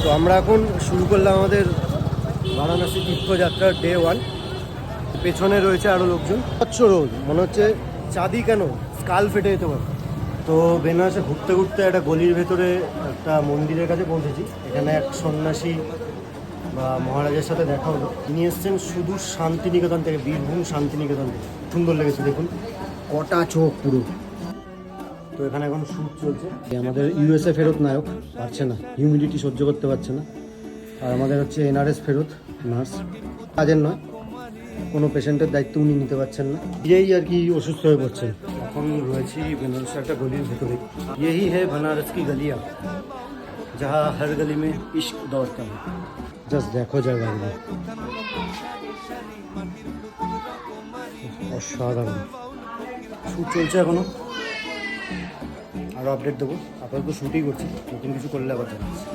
তো আমরা এখন শুরু করলাম আমাদের বারাণসী তীর্থযাত্রার ডে 1। পেছনে রয়েছে আরও লোকজন। স্বচ্ছ রোদ, মনে হচ্ছে চাঁদি কেন স্কাল ফেটে যেতে পারে। তো বেনারসে ঘুরতে ঘুরতে একটা গলির ভেতরে একটা মন্দিরের কাছে পৌঁছেছি। এখানে এক সন্ন্যাসী বা মহারাজের সাথে দেখা হলো। তিনি এসছেন সুদূর শান্তিনিকেতন থেকে, বীরভূম শান্তিনিকেতন থেকে। সুন্দর লেগেছে, দেখুন কটা চোখ পুরো। তো এখানে এখন শ্যুট চলছে। আমাদের ইউএসএ ফেরত নায়ক পারছে না, হিউমিডিটি সহ্য করতে পারছে না। আর আমাদের হচ্ছে এনআরএস ফেরত নার্স, কাজের নয়, কোনো পেশেন্টের দায়িত্ব উনি নিতে পারছেন না, এই আর কি অসুস্থ হয়ে পড়ছেন। এখন রয়েছি বেনারসের একটা গলির ভেতরে। यही है बनारस की गलियाँ जहाँ हर गली में इश्क दौड़ता है। জাস্ট দেখো জায়গাগুলো, অসাধারণ। শ্যুট চলছে এখনো, আরও আপডেট দেবো। আপাতত শ্যুটই করছি, নতুন কিছু করলে আবার জানাচ্ছি।